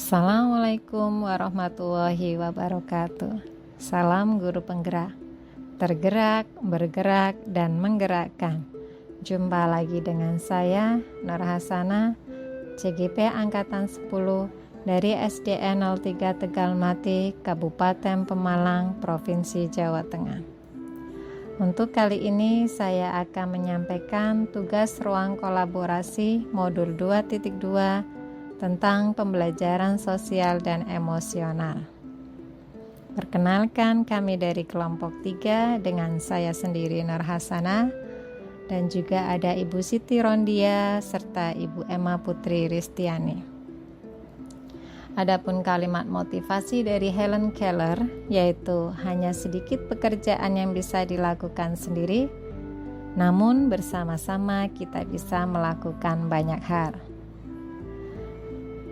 Assalamualaikum warahmatullahi wabarakatuh. Salam guru penggerak, tergerak, bergerak, dan menggerakkan. Jumpa lagi dengan saya, Nur Hasanah, CGP Angkatan 10 dari SDN 03 Tegalmati, Kabupaten Pemalang, Provinsi Jawa Tengah. Untuk kali ini saya akan menyampaikan tugas ruang kolaborasi modul 2.2 tentang pembelajaran sosial dan emosional. Perkenalkan, kami dari kelompok 3 dengan saya sendiri Nur Hasanah dan juga ada Ibu Siti Rondia serta Ibu Emma Putri Ristiani. Adapun kalimat motivasi dari Helen Keller yaitu hanya sedikit pekerjaan yang bisa dilakukan sendiri, namun bersama-sama kita bisa melakukan banyak hal.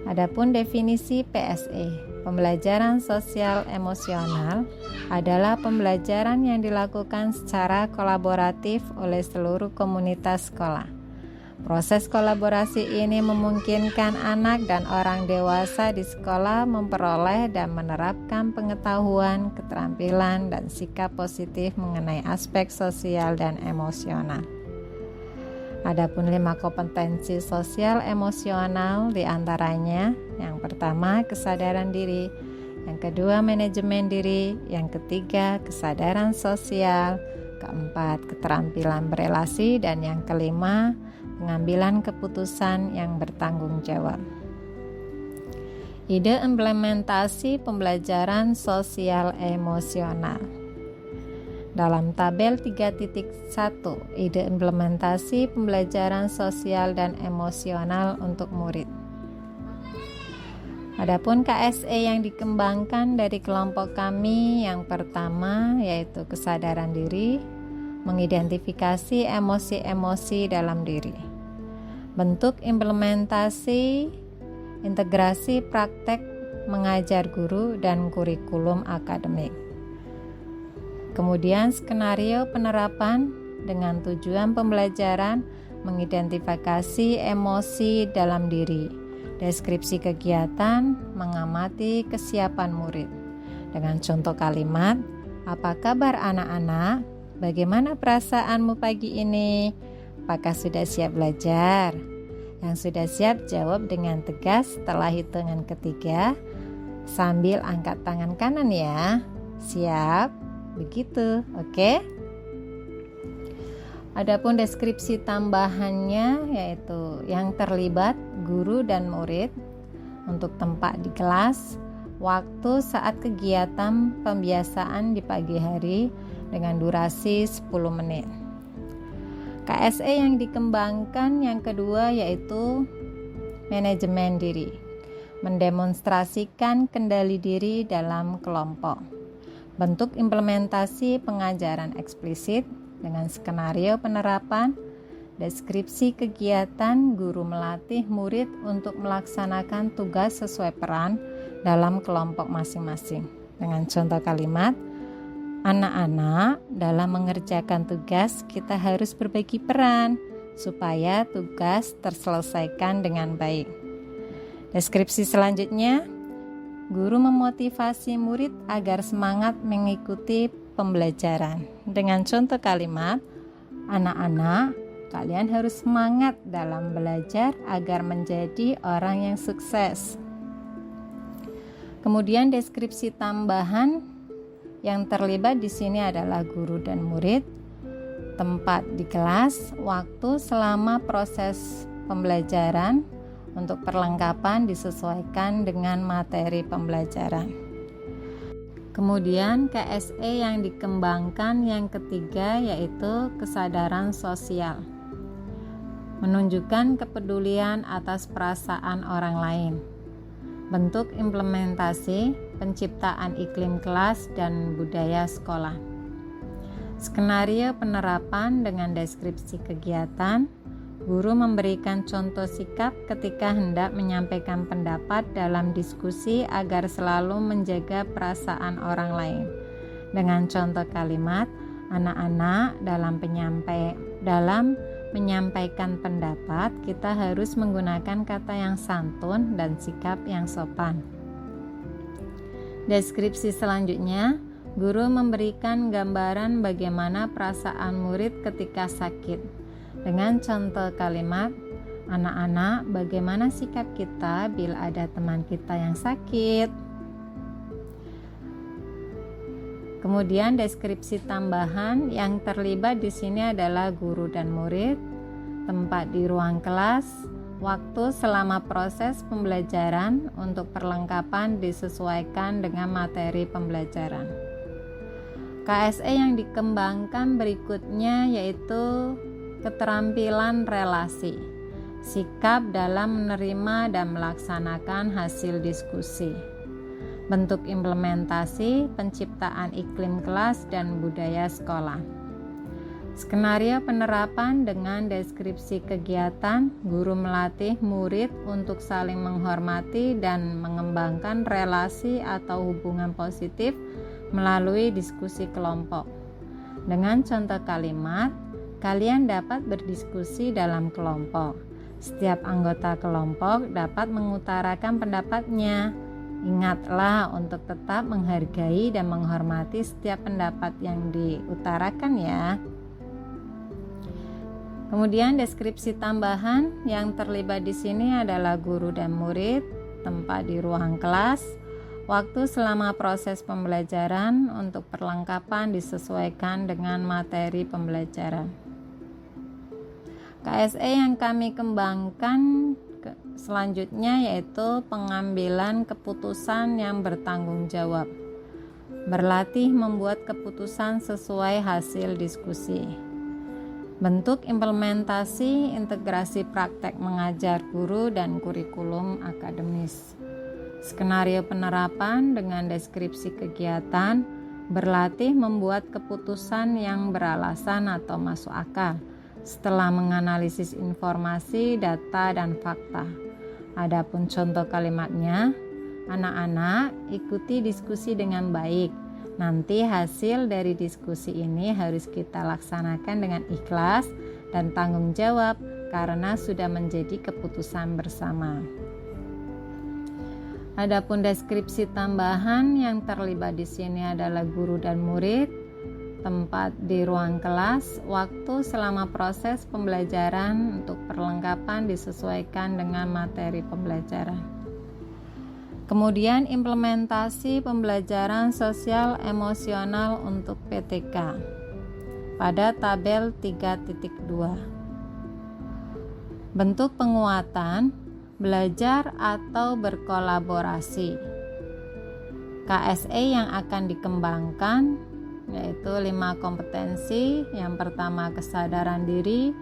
Adapun definisi PSE, pembelajaran sosial emosional, adalah pembelajaran yang dilakukan secara kolaboratif oleh seluruh komunitas sekolah. Proses kolaborasi ini memungkinkan anak dan orang dewasa di sekolah memperoleh dan menerapkan pengetahuan, keterampilan, dan sikap positif mengenai aspek sosial dan emosional. Adapun 5 kompetensi sosial emosional diantaranya, yang pertama kesadaran diri, yang kedua manajemen diri, yang ketiga kesadaran sosial, keempat keterampilan berelasi, dan yang kelima pengambilan keputusan yang bertanggung jawab. Ide implementasi pembelajaran sosial emosional. Dalam tabel 3.1, ide implementasi pembelajaran sosial dan emosional untuk murid. Adapun KSE yang dikembangkan dari kelompok kami, yang pertama yaitu kesadaran diri, mengidentifikasi emosi-emosi dalam diri. Bentuk implementasi, integrasi praktek mengajar guru dan kurikulum akademik. Kemudian skenario penerapan dengan tujuan pembelajaran mengidentifikasi emosi dalam diri. Deskripsi kegiatan mengamati kesiapan murid. Dengan contoh kalimat, apa kabar anak-anak? Bagaimana perasaanmu pagi ini? Apakah sudah siap belajar? Yang sudah siap jawab dengan tegas setelah hitungan ketiga sambil angkat tangan kanan ya. Siap? Begitu, oke? Adapun deskripsi tambahannya yaitu yang terlibat guru dan murid untuk tempat di kelas, waktu saat kegiatan pembiasaan di pagi hari dengan durasi 10 menit. KSE yang dikembangkan yang kedua yaitu manajemen diri, mendemonstrasikan kendali diri dalam kelompok. Bentuk implementasi pengajaran eksplisit dengan skenario penerapan, deskripsi kegiatan guru melatih murid untuk melaksanakan tugas sesuai peran dalam kelompok masing-masing. Dengan contoh kalimat, anak-anak dalam mengerjakan tugas kita harus berbagi peran supaya tugas terselesaikan dengan baik. Deskripsi selanjutnya, guru memotivasi murid agar semangat mengikuti pembelajaran. Dengan contoh kalimat, anak-anak, kalian harus semangat dalam belajar agar menjadi orang yang sukses. Kemudian deskripsi tambahan yang terlibat di sini adalah guru dan murid, tempat di kelas, waktu selama proses pembelajaran. Untuk perlengkapan disesuaikan dengan materi pembelajaran. Kemudian KSE yang dikembangkan yang ketiga yaitu kesadaran sosial. Menunjukkan kepedulian atas perasaan orang lain. Bentuk implementasi, penciptaan iklim kelas dan budaya sekolah. Skenario penerapan dengan deskripsi kegiatan. Guru memberikan contoh sikap ketika hendak menyampaikan pendapat dalam diskusi agar selalu menjaga perasaan orang lain. Dengan contoh kalimat, anak-anak dalam menyampaikan pendapat, kita harus menggunakan kata yang santun dan sikap yang sopan. Deskripsi selanjutnya, guru memberikan gambaran bagaimana perasaan murid ketika sakit. Dengan contoh kalimat, anak-anak, bagaimana sikap kita bila ada teman kita yang sakit? Kemudian deskripsi tambahan yang terlibat di sini adalah guru dan murid, tempat di ruang kelas, waktu selama proses pembelajaran. Untuk perlengkapan disesuaikan dengan materi pembelajaran. KSE yang dikembangkan berikutnya yaitu keterampilan relasi, sikap dalam menerima dan melaksanakan hasil diskusi, bentuk implementasi, penciptaan iklim kelas dan budaya sekolah. Skenario penerapan dengan deskripsi kegiatan, guru melatih murid untuk saling menghormati dan mengembangkan relasi atau hubungan positif melalui diskusi kelompok. Dengan contoh kalimat, kalian dapat berdiskusi dalam kelompok. Setiap anggota kelompok dapat mengutarakan pendapatnya. Ingatlah untuk tetap menghargai dan menghormati setiap pendapat yang diutarakan ya. Kemudian deskripsi tambahan yang terlibat di sini adalah guru dan murid, tempat di ruang kelas, waktu selama proses pembelajaran. Untuk perlengkapan disesuaikan dengan materi pembelajaran. KSE yang kami kembangkan selanjutnya yaitu pengambilan keputusan yang bertanggung jawab. Berlatih membuat keputusan sesuai hasil diskusi. Bentuk implementasi integrasi praktek mengajar guru dan kurikulum akademis. Skenario penerapan dengan deskripsi kegiatan, berlatih membuat keputusan yang beralasan atau masuk akal setelah menganalisis informasi, data, dan fakta. Adapun contoh kalimatnya, anak-anak ikuti diskusi dengan baik. Nanti hasil dari diskusi ini harus kita laksanakan dengan ikhlas dan tanggung jawab karena sudah menjadi keputusan bersama. Adapun deskripsi tambahan yang terlibat di sini adalah guru dan murid, tempat di ruang kelas, waktu selama proses pembelajaran. Untuk perlengkapan disesuaikan dengan materi pembelajaran. Kemudian implementasi pembelajaran sosial emosional untuk PTK pada tabel 3.2. Bentuk penguatan, belajar atau berkolaborasi. KSE yang akan dikembangkan yaitu 5 kompetensi. Yang pertama kesadaran diri,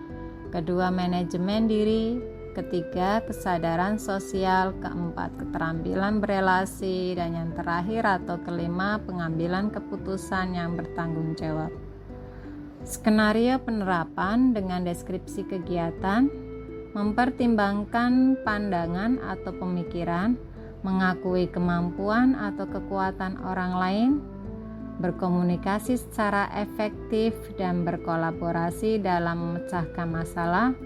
kedua manajemen diri, ketiga kesadaran sosial, keempat keterampilan berelasi, dan yang terakhir atau kelima pengambilan keputusan yang bertanggung jawab. Skenario penerapan dengan deskripsi kegiatan, mempertimbangkan pandangan atau pemikiran, mengakui kemampuan atau kekuatan orang lain, berkomunikasi secara efektif dan berkolaborasi dalam memecahkan masalah,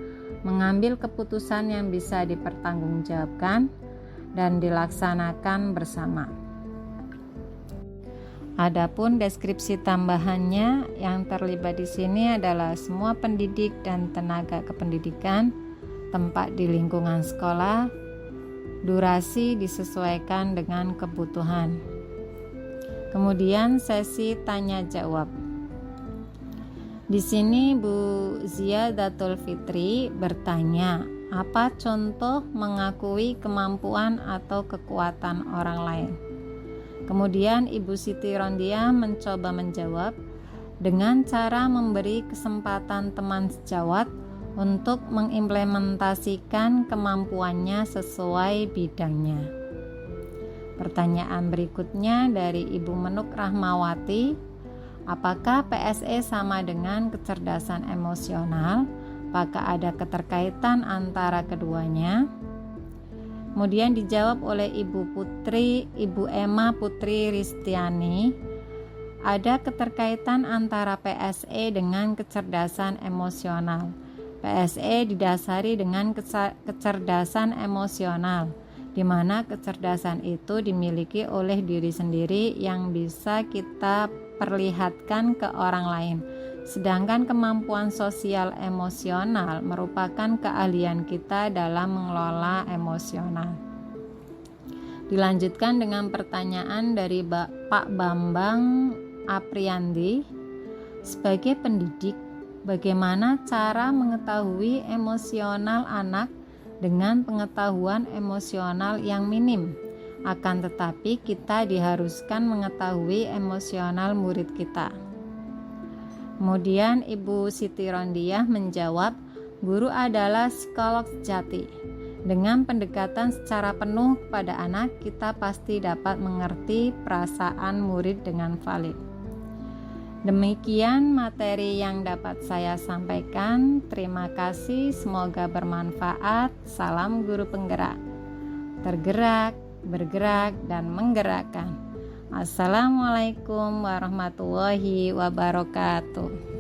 mengambil keputusan yang bisa dipertanggungjawabkan dan dilaksanakan bersama. Adapun deskripsi tambahannya yang terlibat di sini adalah semua pendidik dan tenaga kependidikan, tempat di lingkungan sekolah, durasi disesuaikan dengan kebutuhan. Kemudian sesi tanya jawab. Di sini Bu Ziyadatul Fitri bertanya, apa contoh mengakui kemampuan atau kekuatan orang lain? Kemudian Ibu Siti Rondia mencoba menjawab dengan cara memberi kesempatan teman sejawat untuk mengimplementasikan kemampuannya sesuai bidangnya. Pertanyaan berikutnya dari Ibu Menuk Rahmawati, apakah PSE sama dengan kecerdasan emosional? Apakah ada keterkaitan antara keduanya? Kemudian dijawab oleh Ibu Emma Putri Ristiani, ada keterkaitan antara PSE dengan kecerdasan emosional. PSE didasari dengan kecerdasan emosional, di mana kecerdasan itu dimiliki oleh diri sendiri yang bisa kita perlihatkan ke orang lain. Sedangkan kemampuan sosial emosional merupakan keahlian kita dalam mengelola emosional. Dilanjutkan dengan pertanyaan dari Pak Bambang Apriandi. Sebagai pendidik, bagaimana cara mengetahui emosional anak dengan pengetahuan emosional yang minim? Akan tetapi kita diharuskan mengetahui emosional murid kita. Kemudian Ibu Siti Rondiah menjawab, guru adalah psikolog sejati. Dengan pendekatan secara penuh kepada anak, kita pasti dapat mengerti perasaan murid dengan valid. Demikian materi yang dapat saya sampaikan. Terima kasih, semoga bermanfaat. Salam guru penggerak. Tergerak, bergerak, dan menggerakkan. Assalamualaikum warahmatullahi wabarakatuh.